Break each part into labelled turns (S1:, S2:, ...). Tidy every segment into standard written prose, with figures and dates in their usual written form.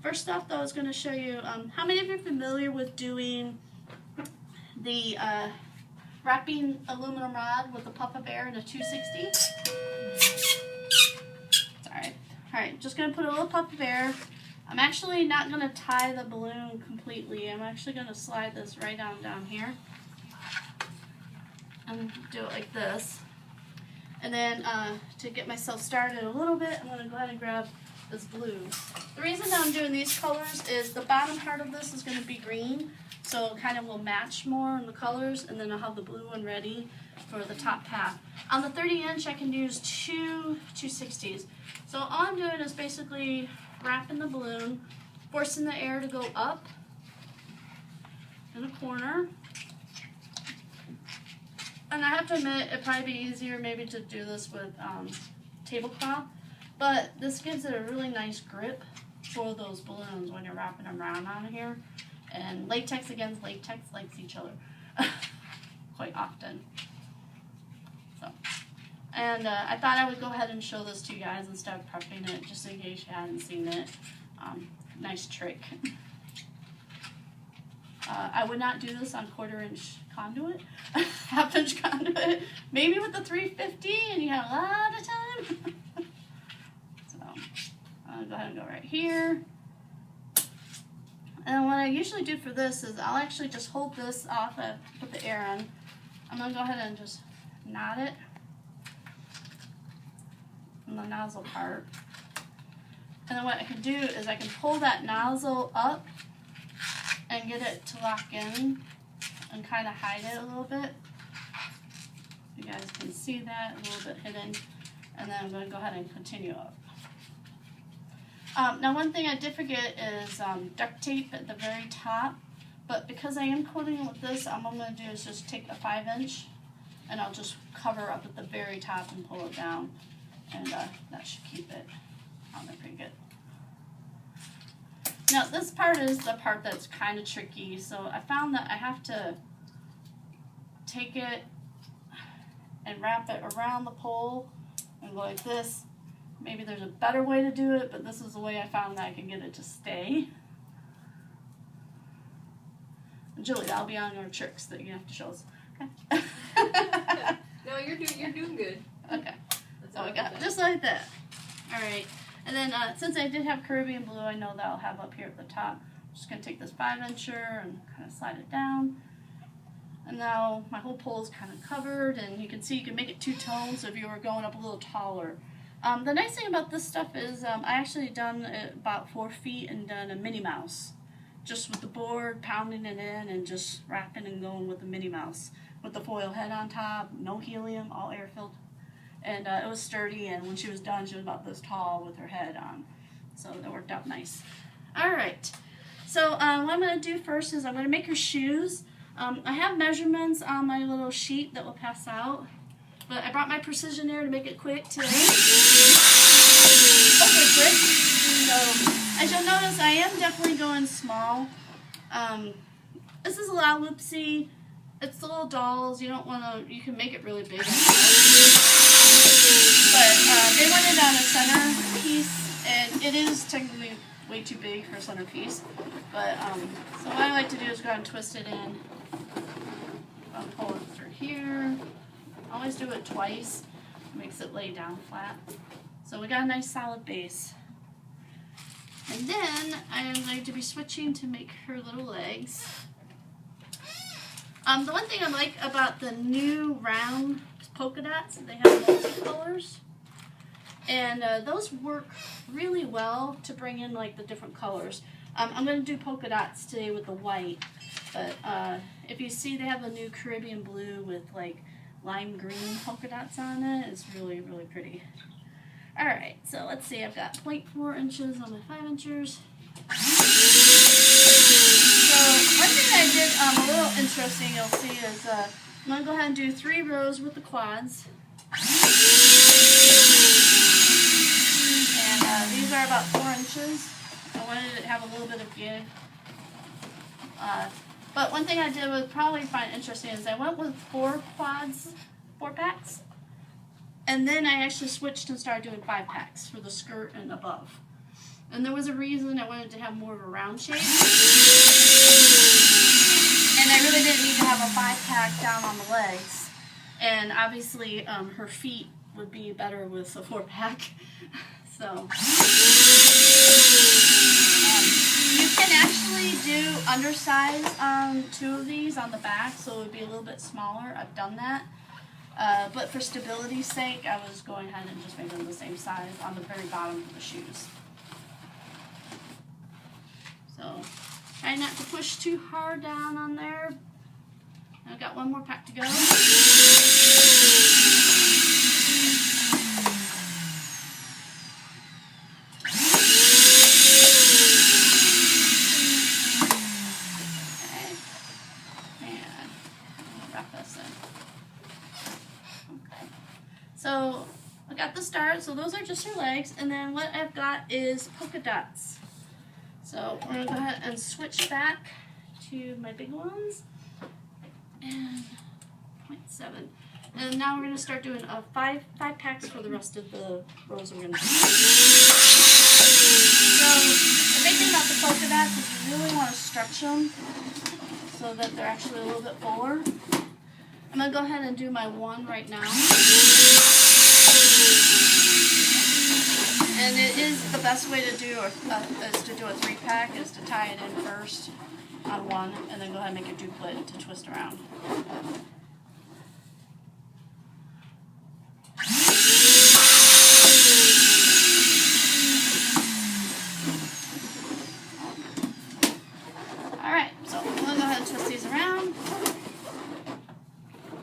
S1: first off, though, I was going to show you how many of you are familiar with doing the wrapping aluminum rod with a Puffa Bear and a 260. Alright, just going to put a little Puffa Bear. I'm actually not going to tie the balloon completely. I'm actually going to slide this right down here. And do it like this. And then to get myself started a little bit, I'm going to go ahead and grab this blue. The reason that I'm doing these colors is the bottom part of this is going to be green. So it kind of will match more in the colors, and then I'll have the blue one ready for the top half. On the 30-inch, I can use two 260s. So all I'm doing is basically wrapping the balloon, forcing the air to go up in a corner. And I have to admit, it'd probably be easier maybe to do this with tablecloth, but this gives it a really nice grip for those balloons when you're wrapping them around on here. And latex against latex likes each other quite often. So, and I thought I would go ahead and show this to you guys instead of prepping it, just in case you hadn't seen it. Nice trick. I would not do this on 1/4-inch conduit, 1/2-inch conduit, maybe with the 350 and you have a lot of time. So, I'll go ahead and go right here. And what I usually do for this is I'll actually just hold this off and put the air in. I'm going to go ahead and just knot it in the nozzle part. And then what I can do is I can pull that nozzle up and get it to lock in and kind of hide it a little bit. You guys can see that, a little bit hidden. And then I'm going to go ahead and continue up. Now one thing I did forget is duct tape at the very top, but because I am coating it with this, all I'm going to do is just take a 5-inch and I'll just cover up at the very top and pull it down, and that should keep it on there pretty good. Now this part is the part that's kind of tricky, so I found that I have to take it and wrap it around the pole and go like this. Maybe there's a better way to do it, but this is the way I found that I can get it to stay. And Julie, that'll be on your tricks that you have to show us. Okay.
S2: No, you're doing good.
S1: Okay. So we got just like that. All right. And then since I did have Caribbean blue, I know that I'll have up here at the top. I'm just going to take this 5-incher and kind of slide it down. And now my whole pole is kind of covered, and you can see you can make it two-tone, so if you were going up a little taller. The nice thing about this stuff is I actually done it about 4 feet and done a Minnie Mouse. Just with the board, pounding it in, and just wrapping and going with the Minnie Mouse. With the foil head on top, no helium, all air-filled. And it was sturdy, and when she was done, she was about this tall with her head on. So that worked out nice. Alright, so what I'm going to do first is I'm going to make her shoes. I have measurements on my little sheet that will pass out. But I brought my precision air to make it quick today. Okay, quick. So, as you'll notice, I am definitely going small. This is a lalaloopsy. It's the little dolls. You don't want to, you can make it really big. But they wanted on a center piece, and it is technically way too big for a center piece. But, so what I like to do is go ahead and twist it in. I'll pull it through here. Always do it twice. Makes it lay down flat. So we got a nice solid base. And then I am going to be switching to make her little legs. The one thing I like about the new round polka dots, they have multicolors. And those work really well to bring in like the different colors. I'm going to do polka dots today with the white. But if you see, they have a new Caribbean blue with like lime green polka dots on it. It's really, really pretty. Alright, so let's see. I've got 0.4 inches on my 5-inchers. So one thing I did a little interesting, you'll see, is I'm going to go ahead and do 3 rows with the quads. And these are about 4 inches. I wanted to have a little bit of give. But one thing I did would probably find interesting is I went with 4 quads, 4 packs, and then I actually switched and started doing 5 packs for the skirt and above. And there was a reason I wanted to have more of a round shape. And I really didn't need to have a 5-pack down on the legs. And obviously her feet would be better with a 4-pack. So you can actually do undersize 2 of these on the back, so it would be a little bit smaller. I've done that. But for stability's sake, I was going ahead and just making them the same size on the very bottom of the shoes. So try not to push too hard down on there. I've got 1 more pack to go. So I got the start, so those are just her legs, and then what I've got is polka dots. So we're going to go ahead and switch back to my big ones, and 0.7. And now we're going to start doing 5 packs for the rest of the rows we're going to do. So the big thing about the polka dots is you really want to stretch them so that they're actually a little bit fuller. I'm going to go ahead and do my 1 right now. And it is the best way to do is to do a 3-pack, is to tie it in first on 1 and then go ahead and make a duplet to twist around. Alright, so I'm going to go ahead and twist these around.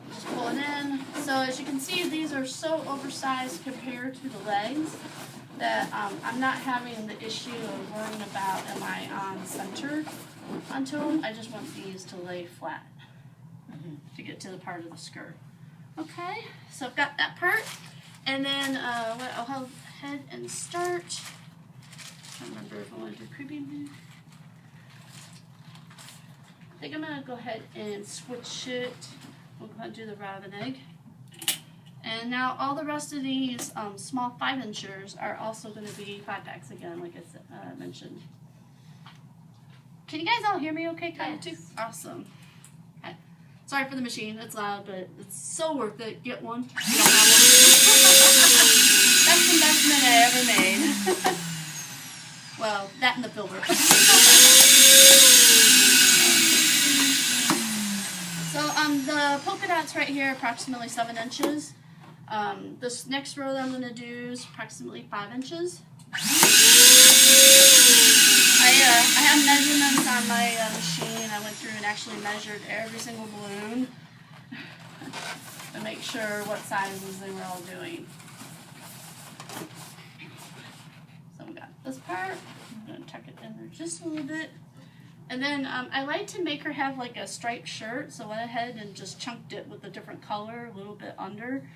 S1: Just pull it in. So as you can see, these are so oversized compared to the legs that I'm not having the issue of worrying about am I on center onto them. I just want these to lay flat to get to the part of the skirt. Okay, so I've got that part. And then what I'll go ahead and start. I don't remember if I want to do creepy. I think I'm going to go ahead and switch it. We'll go ahead and do the robin egg. And now all the rest of these small 5-inchers are also going to be 5-packs again, like I mentioned. Can you guys all hear me okay? Kind of too? Awesome. Okay. Sorry for the machine, it's loud, but it's so worth it. Get one. You don't have one. Best investment I ever made. Well, that and the filter. So the polka dots right here, approximately 7 inches. This next row that I'm going to do is approximately 5 inches. I have measurements on my machine. I went through and actually measured every single balloon to make sure what sizes they were all doing. So we got this part. I'm going to tuck it in there just a little bit. And then I like to make her have like a striped shirt, so I went ahead and just chunked it with a different color, a little bit under.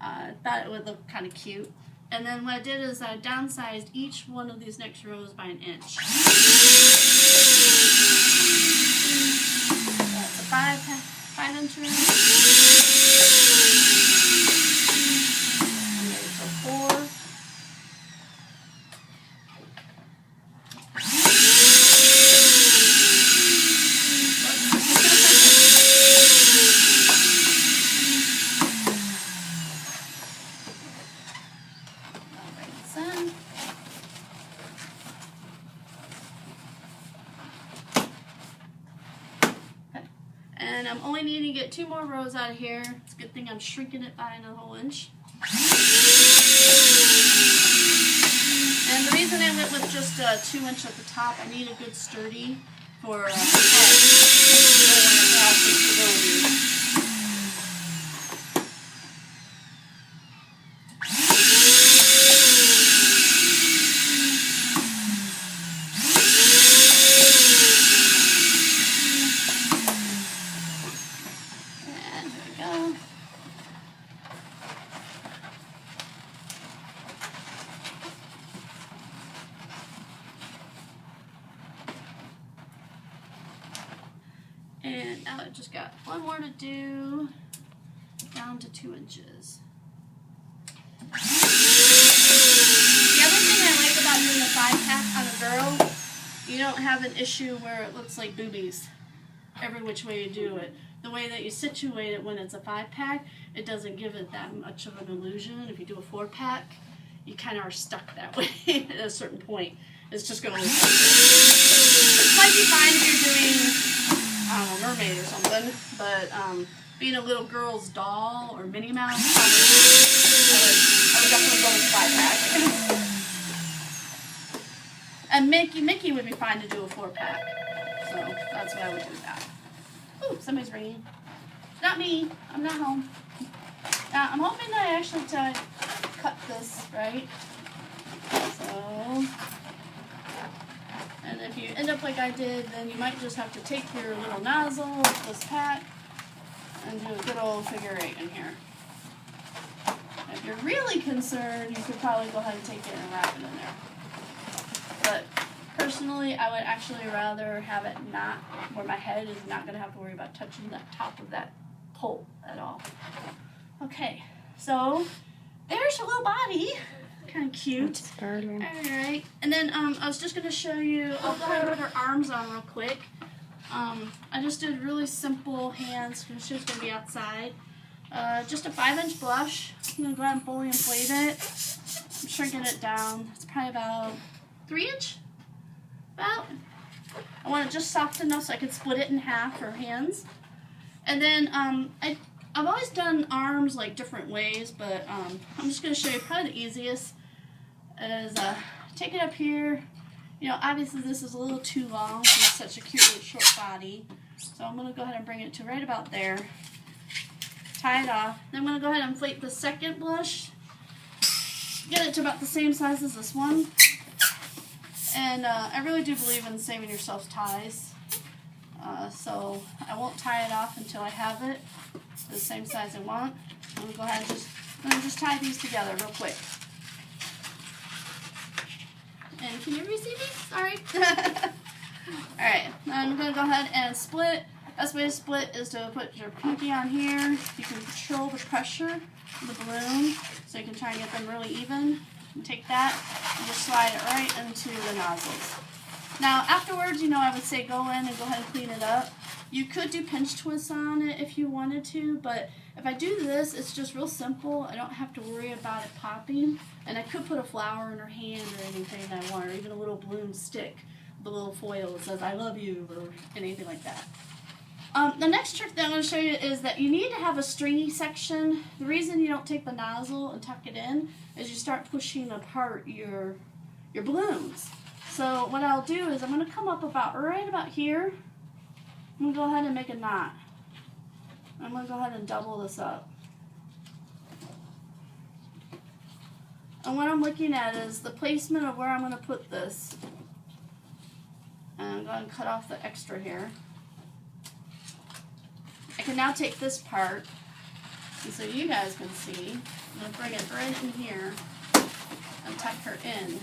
S1: I thought it would look kind of cute. And then what I did is I downsized each one of these next rows by 1 inch. That's a 5-inch row. And there's a 4. And I'm only needing to get 2 more rows out of here. It's a good thing I'm shrinking it by a whole inch. And the reason I went with just 2 inch at the top, I need a good sturdy for head. And now I've just got 1 more to do, down to 2 inches. The other thing I like about doing a 5-pack girl, you don't have an issue where it looks like boobies every which way you do it. The way that you situate it when it's a 5-pack, it doesn't give it that much of an illusion. If you do a 4-pack, you kind of are stuck that way at a certain point. It's just going to look like it might be fine if you're doing, I don't know, mermaid or something, but being a little girl's doll or Minnie Mouse, I would definitely go with 5-pack. And Mickey would be fine to do a 4-pack. So that's what I would do with that. Ooh, somebody's ringing. Not me. I'm not home. Now, I'm hoping that I actually cut this right. So, and if you end up like I did, then you might just have to take your little nozzle with this pack and do a good old figure 8 in here. If you're really concerned, you could probably go ahead and take it and wrap it in there. But personally, I would actually rather have it not, where my head is not going to have to worry about touching the top of that pole at all. Okay, so there's her little body. Kind of cute. Alright, and then I was just going to show you, I'll go ahead and put her arms on real quick. I just did really simple hands because she's going to be outside. Just a 5-inch blush. I'm going to go ahead and fully inflate it. I'm shrinking it down. It's probably about 3-inch. About. I want it just soft enough so I can split it in half for hands. And then I've always done arms like different ways, but I'm just going to show you probably the easiest is take it up here. You know, obviously this is a little too long for such a cute little short body. So I'm going to go ahead and bring it to right about there. Tie it off. Then I'm going to go ahead and inflate the second blush. Get it to about the same size as this one. And I really do believe in saving yourself ties. So I won't tie it off until I have it the same size I want. I'm going to go ahead and just tie these together real quick. And can you really see me? Sorry. Alright, I'm going to go ahead and split. Best way to split is to put your pinky on here. You can control the pressure of the balloon so you can try and get them really even. And take that and just slide it right into the nozzles. Now afterwards, you know, I would say go in and go ahead and clean it up. You could do pinch twists on it if you wanted to, but if I do this, it's just real simple. I don't have to worry about it popping. And I could put a flower in her hand or anything I want, or even a little balloon stick, the little foil that says I love you or anything like that. The next trick that I'm going to show you is that you need to have a stringy section. The reason you don't take the nozzle and tuck it in is you start pushing apart your balloons. So what I'll do is I'm going to come up right about here. I'm going to go ahead and make a knot. I'm going to go ahead and double this up. And what I'm looking at is the placement of where I'm going to put this. And I'm going to cut off the extra here. I can now take this part, and so you guys can see, I'm going to bring it right in here and tuck her in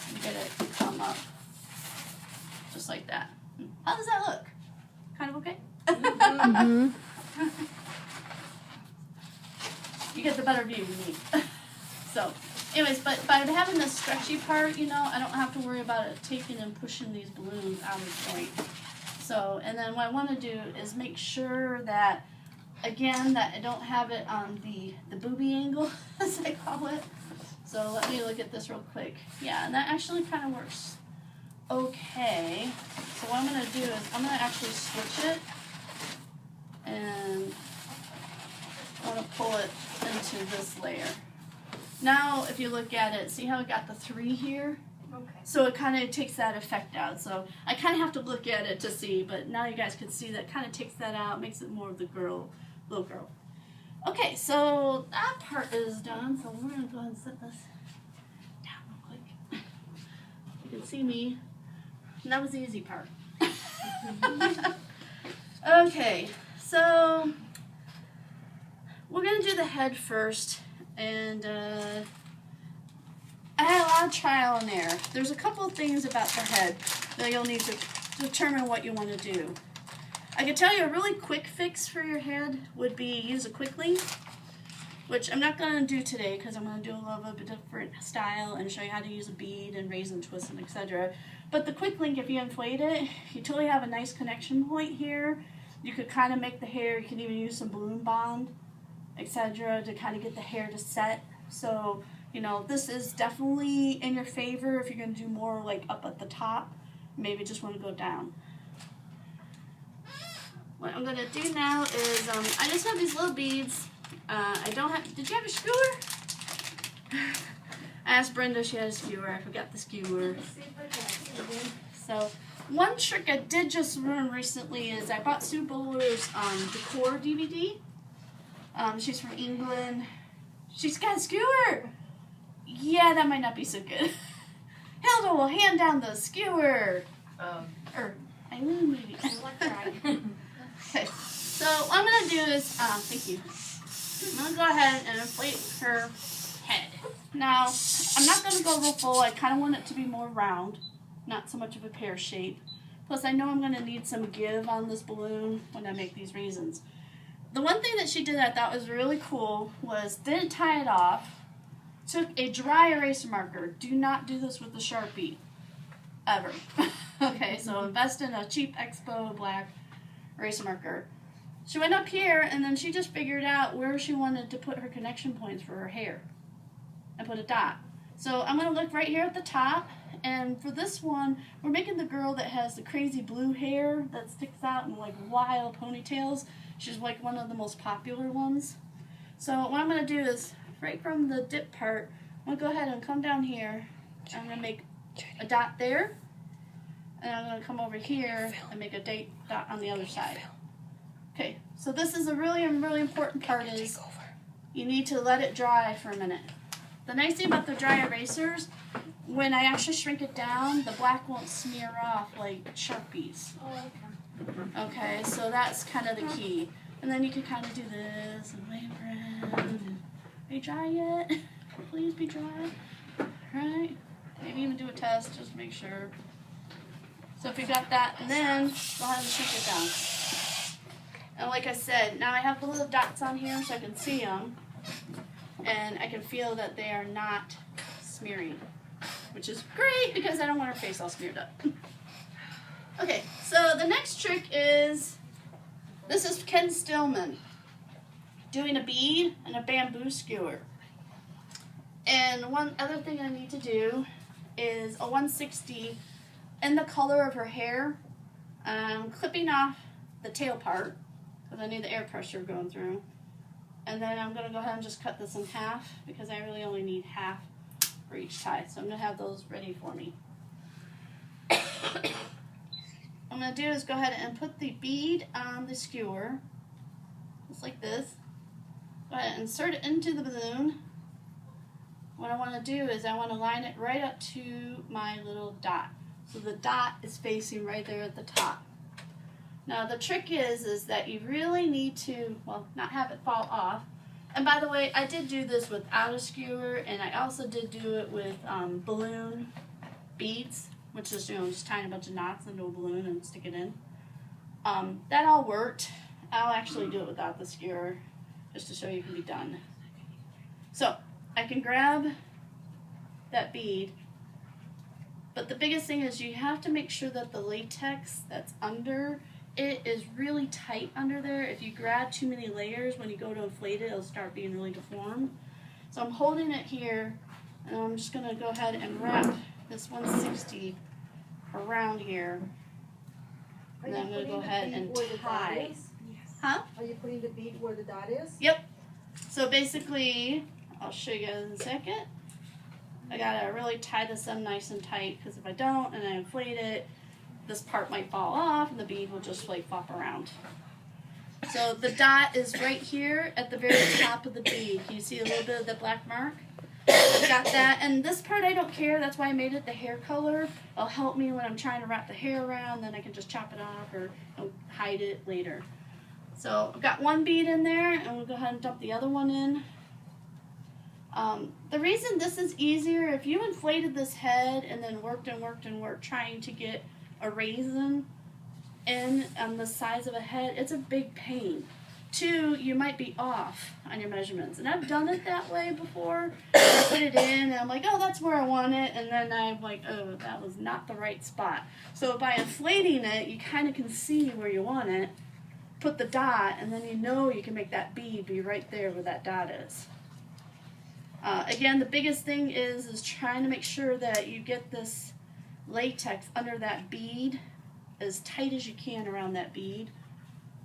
S1: and get it to come up just like that. How does that look? Kind of okay?
S3: Mm-hmm.
S1: You get the better view you need. So, anyways, but by having this stretchy part, you know, I don't have to worry about it taking and pushing these balloons out of the joint. So, and then what I want to do is make sure that, again, that I don't have it on the booby angle, as I call it. So let me look at this real quick. Yeah, and that actually kind of works okay. So what I'm going to do is I'm going to actually switch it, and I want to pull it into this layer. Now, if you look at it, see how it got the 3 here?
S2: Okay.
S1: So it kind of takes that effect out. So I kind of have to look at it to see, but now you guys can see that kind of takes that out, makes it more of the little girl. Okay, so that part is done. So we're going to go ahead and set this down real quick. You can see me. And that was the easy part. Okay, so we're going to do the head first. And I had a lot of trial and error. There's a couple of things about the head that you'll need to determine what you want to do. I can tell you a really quick fix for your head would be use a quick link, which I'm not going to do today because I'm going to do a little bit different style and show you how to use a bead and raisin twist and etc. But the quick link, if you inflate it, you totally have a nice connection point here. You could kind of make the hair, you can even use some balloon bond, etc. to kind of get the hair to set. So, you know, this is definitely in your favor if you're going to do more like up at the top. Maybe just want to go down. What I'm going to do now is, I just have these little beads. I don't have, did you have a skewer? I asked Brenda if she had a skewer. I forgot the skewer. So, one trick I did just learn recently is I bought Sue Bowler's Decor DVD. She's from England. She's got a skewer! Yeah, that might not be so good. Hilda will hand down the skewer. Or Eileen maybe. Okay, so what I'm going to do is, thank you. I'm going to go ahead and inflate her head. Now, I'm not going to go real full. I kind of want it to be more round, not so much of a pear shape. Plus, I know I'm going to need some give on this balloon when I make these raisins. The one thing that she did that I thought was really cool was didn't tie it off, took a dry eraser marker. Do not do this with the Sharpie, ever. Okay, so invest in a cheap Expo black eraser marker. She went up here and then she just figured out where she wanted to put her connection points for her hair and put a dot. So I'm going to look right here at the top, and for this one we're making the girl that has the crazy blue hair that sticks out in like wild ponytails. She's like one of the most popular ones. So what I'm going to do is right from the dip part, I'm going to go ahead and come down here. I'm going to make a dot there. And I'm going to come over here and make a dot on the other side. Okay, so this is a really important part is you need to let it dry for a minute. The nice thing about the dry erasers, when I actually shrink it down, the black won't smear off like Sharpies. Okay, so that's kind of the key. And then you can kind of do this and wave around. Are you dry yet? Please be dry. Alright, maybe even do a test just to make sure. So if you got that, and then go ahead and shrink it down. And like I said, now I have the little dots on here so I can see them. And I can feel that they are not smearing, which is great because I don't want her face all smeared up. Okay, so the next trick is, this is Ken Stillman doing a bead and a bamboo skewer. And one other thing I need to do is a 160 in the color of her hair. I'm clipping off the tail part because I need the air pressure going through. And then I'm going to go ahead and just cut this in half because I really only need half for each tie. So I'm going to have those ready for me. What I'm going to do is go ahead and put the bead on the skewer, just like this. Go ahead and insert it into the balloon. What I want to do is I want to line it right up to my little dot. So the dot is facing right there at the top. Now the trick is that you really need to, well, not have it fall off. And by the way, I did do this without a skewer, and I also did do it with balloon beads, which is, you know, just tying a bunch of knots into a balloon and stick it in. That all worked. I'll actually do it without the skewer, just to show you it can be done. So I can grab that bead, but the biggest thing is you have to make sure that the latex that's under it is really tight under there. If you grab too many layers, when you go to inflate it, it'll start being really deformed. So I'm holding it here, and I'm just going to go ahead and wrap this 160 around here. And then I'm going to go ahead and tie. Huh?
S3: Are you putting the bead where the dot is?
S1: Yep. So basically, I'll show you guys in a second. I gotta really tie this up nice and tight, because if I don't and I inflate it, this part might fall off and the bead will just like flop around. So the dot is right here at the very top of the bead. Can you see a little bit of the black mark? I've got that, and this part I don't care. That's why I made it the hair color. It'll help me when I'm trying to wrap the hair around. Then I can just chop it off or hide it later. So I've got one bead in there, and we'll go ahead and dump the other one in. The reason this is easier, if you inflated this head and then worked and worked and worked trying to get a raisin in on the size of a head, it's a big pain. 2, you might be off on your measurements. And I've done it that way before. I put it in and I'm like, oh, that's where I want it. And then I'm like, oh, that was not the right spot. So by inflating it, you kind of can see where you want it. Put the dot, and then you know you can make that bead be right there where that dot is. Again, the biggest thing is trying to make sure that you get this latex under that bead as tight as you can around that bead.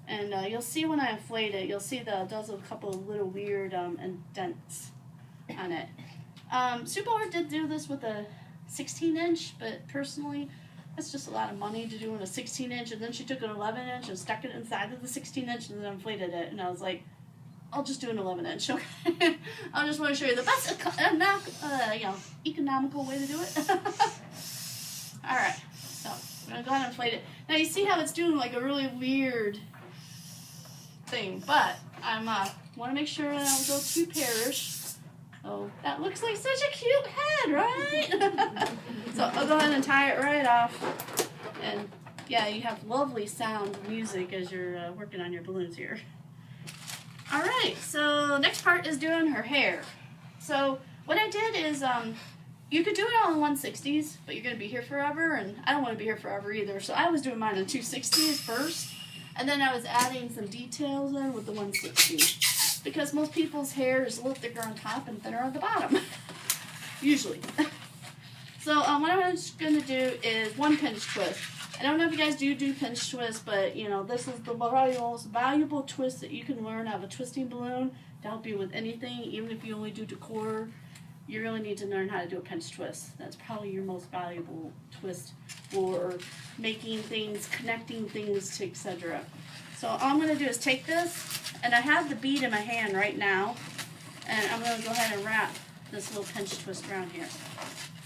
S1: And you'll see when I inflate it, you'll see that it does a couple of little weird indents on it. Superboard did do this with a 16-inch, but personally, that's just a lot of money to do in a 16-inch. And then she took an 11-inch and stuck it inside of the 16-inch and then inflated it. And I was like, I'll just do an 11-inch. Okay? I just want to show you the best economical way to do it. All right, so I'm gonna go ahead and inflate it. Now you see how it's doing like a really weird thing, but I'm want to make sure I don't go too perish. Oh, that looks like such a cute head, right? So I'll go ahead and tie it right off, and yeah, you have lovely sound music as you're working on your balloons here. All right, so next part is doing her hair. So what I did is you could do it all in 1/60s, but you're going to be here forever, and I don't want to be here forever either. So I was doing mine in 2/60s first, and then I was adding some details in with the 1/60, because most people's hair is a little thicker on top and thinner on the bottom, usually. So what I'm just going to do is one pinch twist. I don't know if you guys do pinch twist, but you know, this is the most valuable twist that you can learn out of a twisting balloon to help you with anything, even if you only do decor. You really need to learn how to do a pinch twist. That's probably your most valuable twist for making things, connecting things to etc. So all I'm going to do is take this, and I have the bead in my hand right now, and I'm going to go ahead and wrap this little pinch twist around here.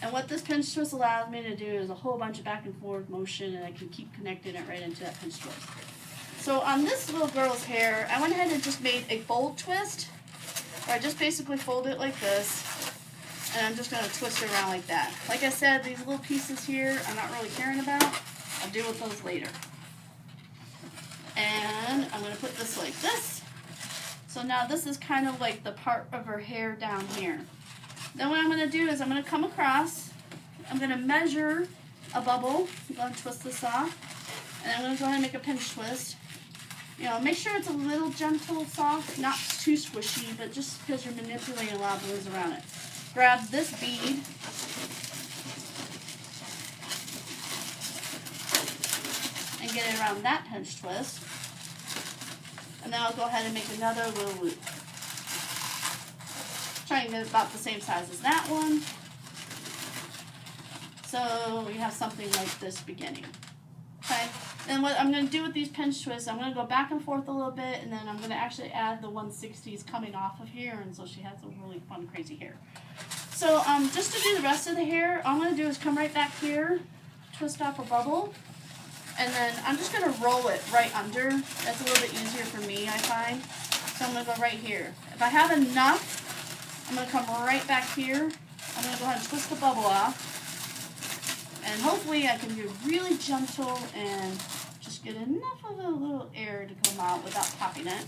S1: And what this pinch twist allows me to do is a whole bunch of back and forth motion, and I can keep connecting it right into that pinch twist. So on this little girl's hair, I went ahead and just made a fold twist, where I just basically fold it like this. And I'm just going to twist it around like that. Like I said, these little pieces here I'm not really caring about. I'll deal with those later. And I'm going to put this like this. So now this is kind of like the part of her hair down here. Then what I'm going to do is I'm going to come across. I'm going to measure a bubble. I'm going to twist this off. And I'm going to go ahead and make a pinch twist. You know, make sure it's a little gentle, soft, not too squishy, but just because you're manipulating a lot of balloons around it. Grab this bead and get it around that pinch twist, and then I'll go ahead and make another little loop. Try and get it about the same size as that one, so we have something like this beginning. Okay, and what I'm going to do with these pinch twists, I'm going to go back and forth a little bit, and then I'm going to actually add the 1/60s coming off of here, and so she has a really fun, crazy hair. So just to do the rest of the hair, all I'm going to do is come right back here, twist off a bubble, and then I'm just going to roll it right under. That's a little bit easier for me, I find. So I'm going to go right here. If I have enough, I'm going to come right back here. I'm going to go ahead and twist the bubble off. And hopefully I can be really gentle and just get enough of a little air to come out without popping it.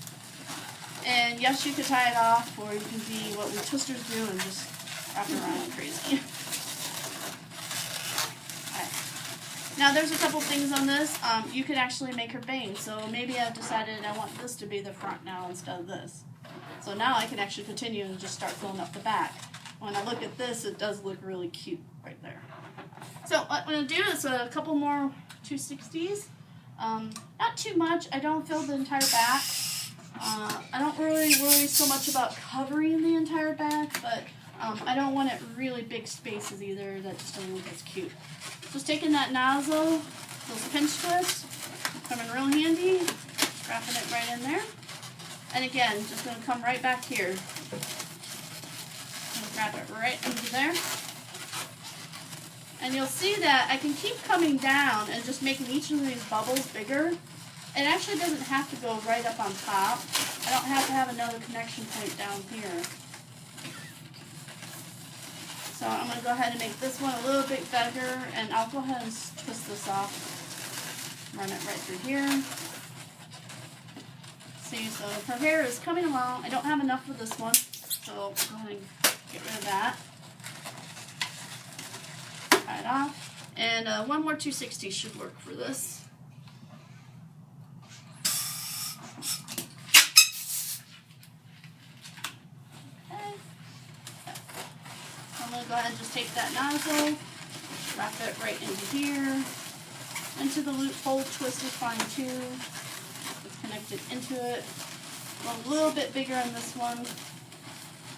S1: And yes, you could tie it off, or you can be what we twisters do and just wrap it around crazy. Okay. Now there's a couple things on this. You could actually make her bangs. So maybe I've decided I want this to be the front now instead of this. So now I can actually continue and just start filling up the back. When I look at this, it does look really cute right there. So what I'm going to do is a couple more 2/60s. Not too much. I don't fill the entire back. I don't really worry so much about covering the entire back, but I don't want it really big spaces either. That just doesn't look as cute. Just taking that nozzle, those pinch twists, coming real handy, wrapping it right in there. And again, just going to come right back here. Wrap it right into there. And you'll see that I can keep coming down and just making each of these bubbles bigger. It actually doesn't have to go right up on top. I don't have to have another connection point down here. So I'm going to go ahead and make this one a little bit bigger, and I'll go ahead and twist this off. Run it right through here. See, so her hair is coming along. I don't have enough for this one, so go ahead and get rid of that. Tie it off. And one more 260 should work for this. Okay. I'm going to go ahead and just take that nozzle, wrap it right into here. Into the loophole, twist is fine too. It's connected into it. A little bit bigger on this one.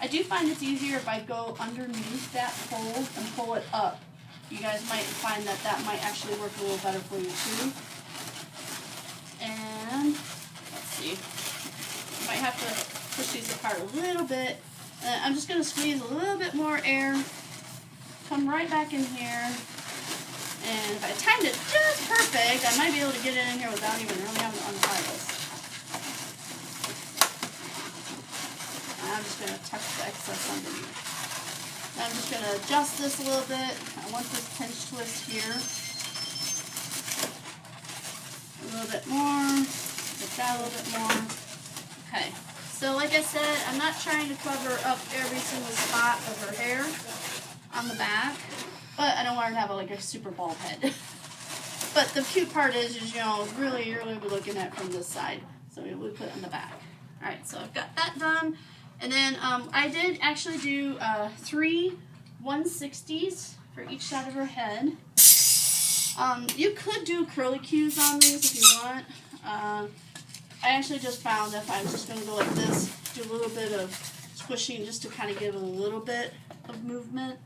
S1: I do find it's easier if I go underneath that hole and pull it up. You guys might find that that might actually work a little better for you too. And let's see. You might have to push these apart a little bit. I'm just going to squeeze a little bit more air. Come right back in here. And if I timed it just perfect, I might be able to get it in here without even really having to untie this. I'm just going to tuck the excess underneath. I'm just going to adjust this a little bit. I want this pinch twist here. A little bit more. Get that a little bit more. Okay. So like I said, I'm not trying to cover up every single spot of her hair on the back. But I don't want her to have like a super bald head. But the cute part is you know, really you're going to be looking at from this side. So we put it on the back. Alright, so I've got that done. And then I did actually do 3 160s for each side of her head. You could do curly cues on these if you want. I actually just found if I was just going to go like this, do a little bit of squishing just to kind of give it a little bit of movement.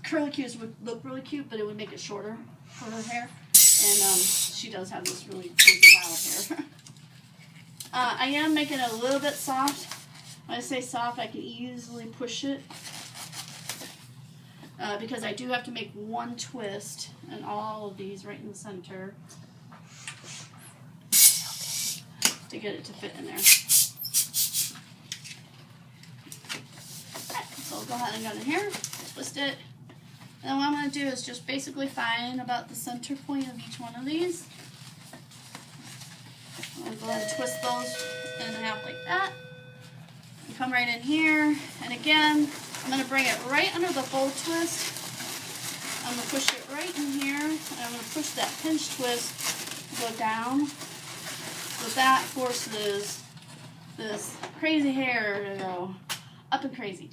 S1: Curly cues would look really cute, but it would make it shorter for her hair. And she does have this really crazy wild hair. I am making it a little bit soft. When I say soft, I can easily push it. Because I do have to make one twist and all of these right in the center to get it to fit in there. Alright, so I'll go ahead and go in here, twist it. And then what I'm going to do is just basically find about the center point of each one of these. I'm going to go ahead and twist those in half like that. And come right in here. And again, I'm going to bring it right under the fold twist. I'm going to push it right in here. And I'm going to push that pinch twist to go down. So that forces this crazy hair to go up and crazy.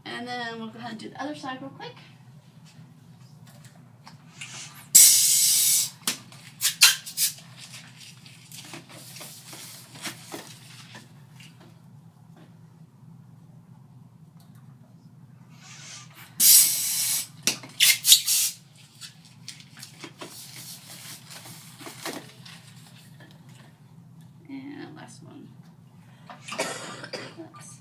S1: And then we'll go ahead and do the other side real quick. And last one. Oops.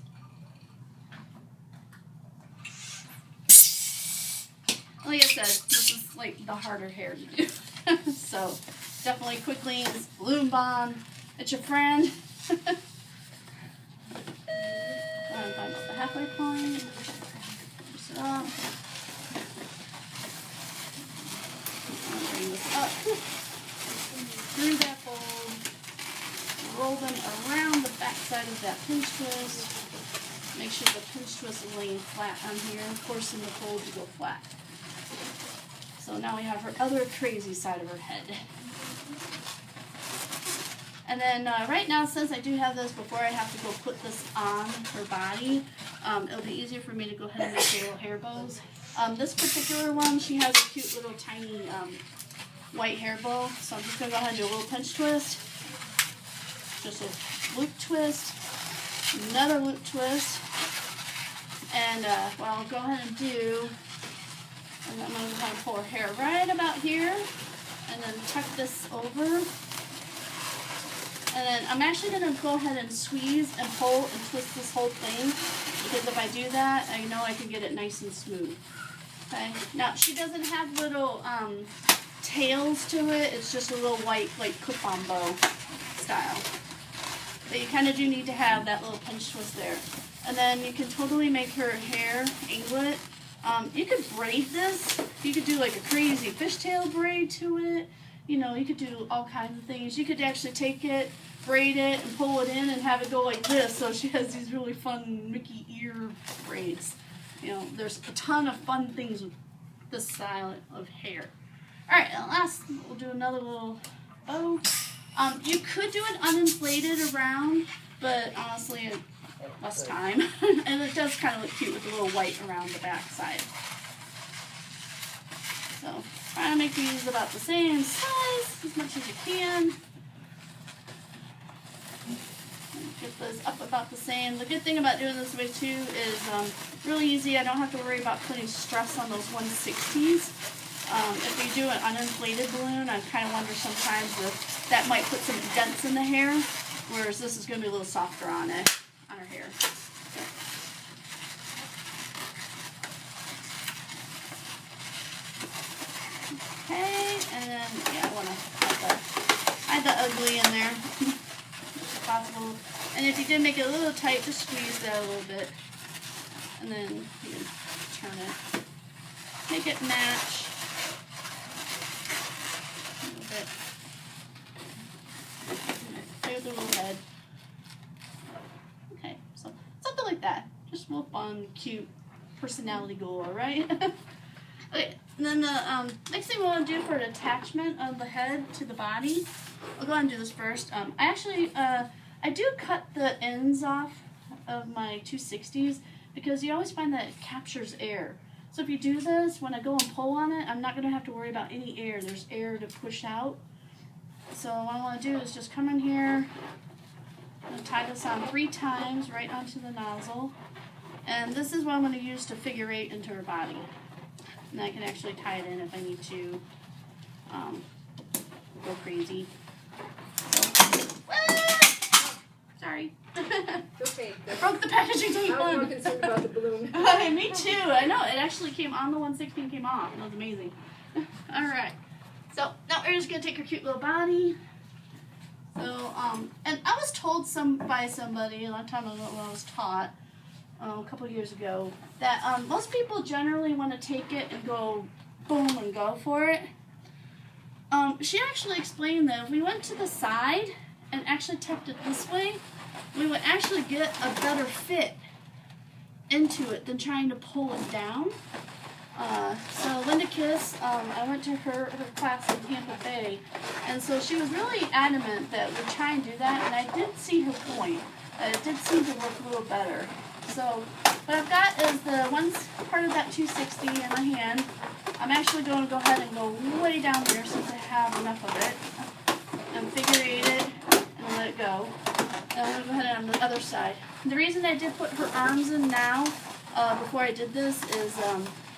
S1: Like I said, this is like the harder hair to do. So definitely quick leans, Bloom Bond, it's your friend. Go ahead and find out the halfway point. Push it up. Bring this up through that fold. Roll them around the back side of that pinch twist. Make sure the pinch twist is laying flat on here, forcing the fold to go flat. So now we have her other crazy side of her head. And then right now, since I do have this, before I have to go put this on her body, it'll be easier for me to go ahead and make the little hair bows. This particular one, she has a cute little tiny white hair bow. So I'm just going to go ahead and do a little pinch twist. Just a loop twist. Another loop twist. And what I'll go ahead and do, and I'm going to kind of pull her hair right about here, and then tuck this over. And then I'm actually going to go ahead and squeeze and pull and twist this whole thing, because if I do that, I know I can get it nice and smooth. Okay. Now she doesn't have little tails to it. It's just a little white, like clip-on bow style. But you kind of do need to have that little pinch twist there. And then you can totally make her hair anglet. You could braid this. You could do like a crazy fishtail braid to it. you know, you could do all kinds of things. You could actually take it, braid it, and pull it in and have it go like this. So she has these really fun Mickey ear braids. You know, there's a ton of fun things with this style of hair. Alright, and last, we'll do another little bow. You could do it uninflated around, but honestly, less time. And it does kind of look cute with a little white around the back side. So, try to make these about the same size as much as you can. Get those up about the same. The good thing about doing this way too is really easy. I don't have to worry about putting stress on those 160s. If you do an uninflated balloon, I kind of wonder sometimes if that might put some dents in the hair, whereas this is going to be a little softer on it, on her hair. Okay, and then, yeah, I want to add the ugly in there, if possible. And if you did make it a little tight, just squeeze that a little bit. And then you can turn it. Make it match. A little bit. Play with the little head. Okay, so something like that. Just a little fun, cute personality galore, right? Okay, and then the next thing we want to do for an attachment of the head to the body, I'll go ahead and do this first. I do cut the ends off of my 260s because you always find that it captures air. So if you do this, when I go and pull on it, I'm not going to have to worry about any air. There's air to push out. So what I want to do is just come in here and tie this on 3 times right onto the nozzle. And this is what I'm going to use to figure 8 into her body. And I can actually tie it in if I need to go crazy. Sorry.
S2: Okay.
S1: I broke the packaging tape.
S2: I was more concerned about the balloon.
S1: Me too. I know. It actually came on the 160 and came off. It was amazing. Alright. So now we're just going to take her cute little body. So, and I was told by somebody a long time ago when I was taught, a couple of years ago, that most people generally want to take it and go boom and go for it. She actually explained that if we went to the side and actually tucked it this way, we would actually get a better fit into it than trying to pull it down. So Linda Kiss, I went to her class in Tampa Bay, and so she was really adamant that we try and do that, and I did see her point. It did seem to work a little better. So what I've got is the one part of that 260 in my hand. I'm actually going to go ahead and go way down there since I have enough of it, and figure 8 it, and let it go. And I'm going to go ahead on the other side. The reason I did put her arms in now, before I did this, is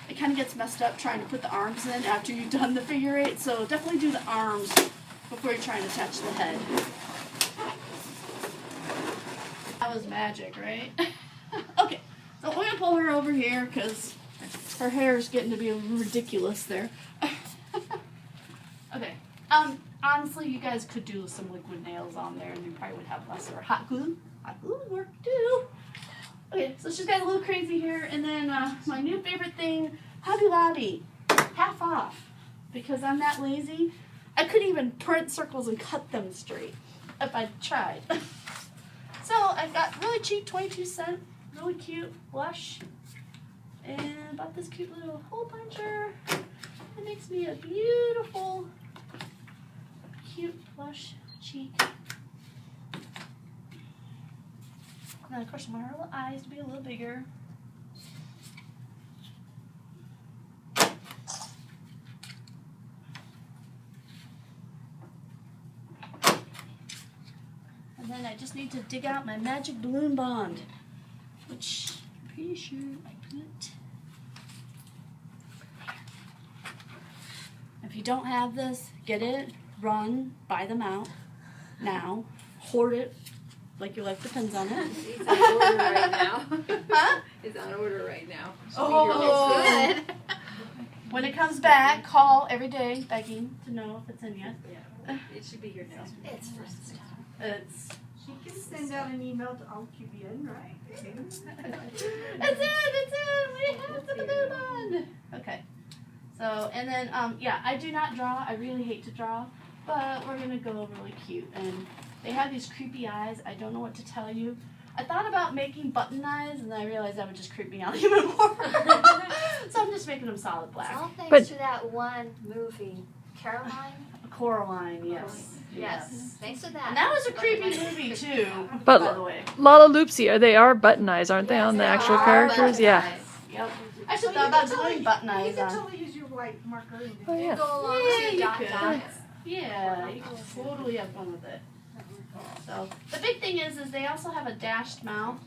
S1: it kind of gets messed up trying to put the arms in after you've done the figure 8. So definitely do the arms before you're trying to attach the head. That was magic, right? Okay, so we're going to pull her over here because her hair is getting to be ridiculous there. Okay, honestly, you guys could do some liquid nails on there and you probably would have less, or hot glue. Hot glue would work too. Okay, so she's got a little crazy here, and then my new favorite thing, Hobby Lobby, half off. Because I'm that lazy, I could even print circles and cut them straight if I tried. So I've got really cheap 22-cent, really cute blush, and bought this cute little hole puncher. It makes me a beautiful, cute blush cheek. And then of course I want her little eyes to be a little bigger. And then I just need to dig out my magic balloon bond, which I'm pretty sure I put. If you don't have this, get it, run, buy them out now, hoard it like your life depends on it.
S2: It's on order right now.
S1: Huh?
S2: It's on order right now.
S1: Oh,
S2: It's good.
S1: When it comes back, call every day begging to know if it's in yet.
S2: Yeah, it should be here next week.
S1: It's first time. It's
S3: She can send out an email to all QBN, right?
S1: It's in! We have the balloon on! Okay. So, and then, yeah, I do not draw. I really hate to draw, but we're going to go really cute. And they have these creepy eyes. I don't know what to tell you. I thought about making button eyes, and then I realized that would just creep me out even more. So I'm just making them solid black.
S4: All thanks
S5: But-
S4: to that one movie, Caroline.
S1: Coraline, yes.
S4: Yes. Thanks to that.
S1: And that was a creepy movie, too,
S5: But-
S1: by the way.
S5: Lalaloopsy, they are button eyes, aren't they,
S4: Yes,
S5: on the
S4: they
S5: actual
S4: are
S5: characters?
S4: button
S5: Yeah.
S4: eyes.
S1: Yep. I should
S3: So
S1: thought
S3: you
S1: about
S3: can
S1: doing button
S3: You
S1: eyes
S3: can
S1: on.
S3: totally use your white marker and
S5: Oh,
S4: You
S5: yeah.
S4: go along
S1: Yeah,
S4: with
S1: you
S4: dot
S1: could.
S4: dots.
S1: Yeah, you can totally have fun with it. So the big thing is they also have a dashed mouth.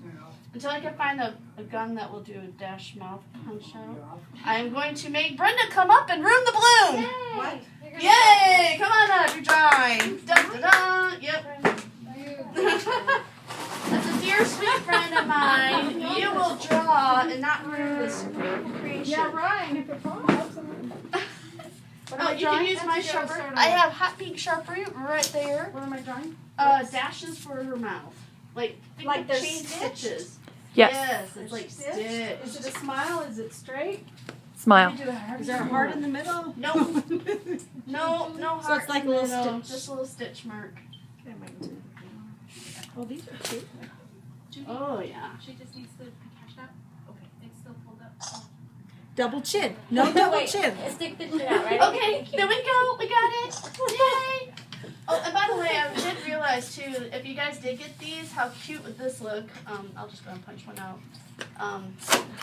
S1: Until I can find a gun that will do a dashed mouth punch out, I am going to make Brenda come up and ruin the balloon.
S3: What?
S4: You're gonna
S1: Yay! Come on up, you're drawing. Dun, dun, dun. Yep. That's a dear sweet friend of mine. You will draw and not ruin this creation.
S3: Yeah, right. If it falls.
S1: Oh, you can use my sharper. I have hot pink sharpener right there.
S3: What am I drawing?
S1: Dashes for her mouth. Like
S3: Like they're
S1: chain
S3: stitched?
S1: stitches.
S5: Yes.
S1: Yes, it's like
S3: Stitch?
S1: stitch.
S3: Is it a smile? Is it straight?
S5: Smile.
S3: Is there a heart in the middle?
S1: No. No, no heart.
S3: So it's like
S1: in
S3: a
S1: the
S3: little
S1: middle,
S3: stitch.
S1: Just a little stitch mark.
S3: Oh, these are cute.
S1: Oh yeah.
S2: She just needs to be cashed out. Okay, it's still pulled up.
S3: Double chin. No double
S4: Wait,
S3: chin.
S4: stick the shit out, right?
S1: Okay, there we go. We got it. Yay! Oh, and by the way, I did realize too, if you guys did get these, how cute would this look? I'll just go and punch one out.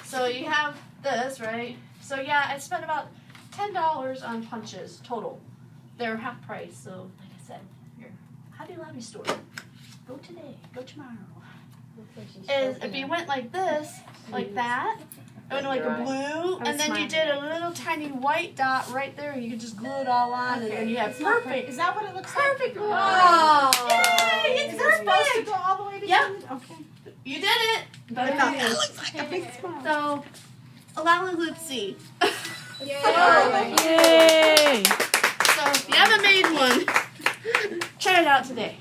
S1: So you have this, right? So yeah, I spent about $10 on punches total. They're half price, so like I said, your Hobby Lobby store. Go today. Go tomorrow. Is if you went like this, like that, and like a blue, and then you did a little tiny white dot right there, and you could just glue it all on, and then you have perfect.
S3: Is that what it looks
S1: Perfect.
S3: like?
S1: Wow. Yay,
S3: Is
S1: it's
S3: it supposed to
S1: perfect.
S3: go all the way to
S1: Yep.
S3: Okay.
S1: You did it.
S3: I thought that looks like a big smile.
S1: So, a lalaloopsy.
S5: Yay!
S1: So, if you haven't made one, try it out today.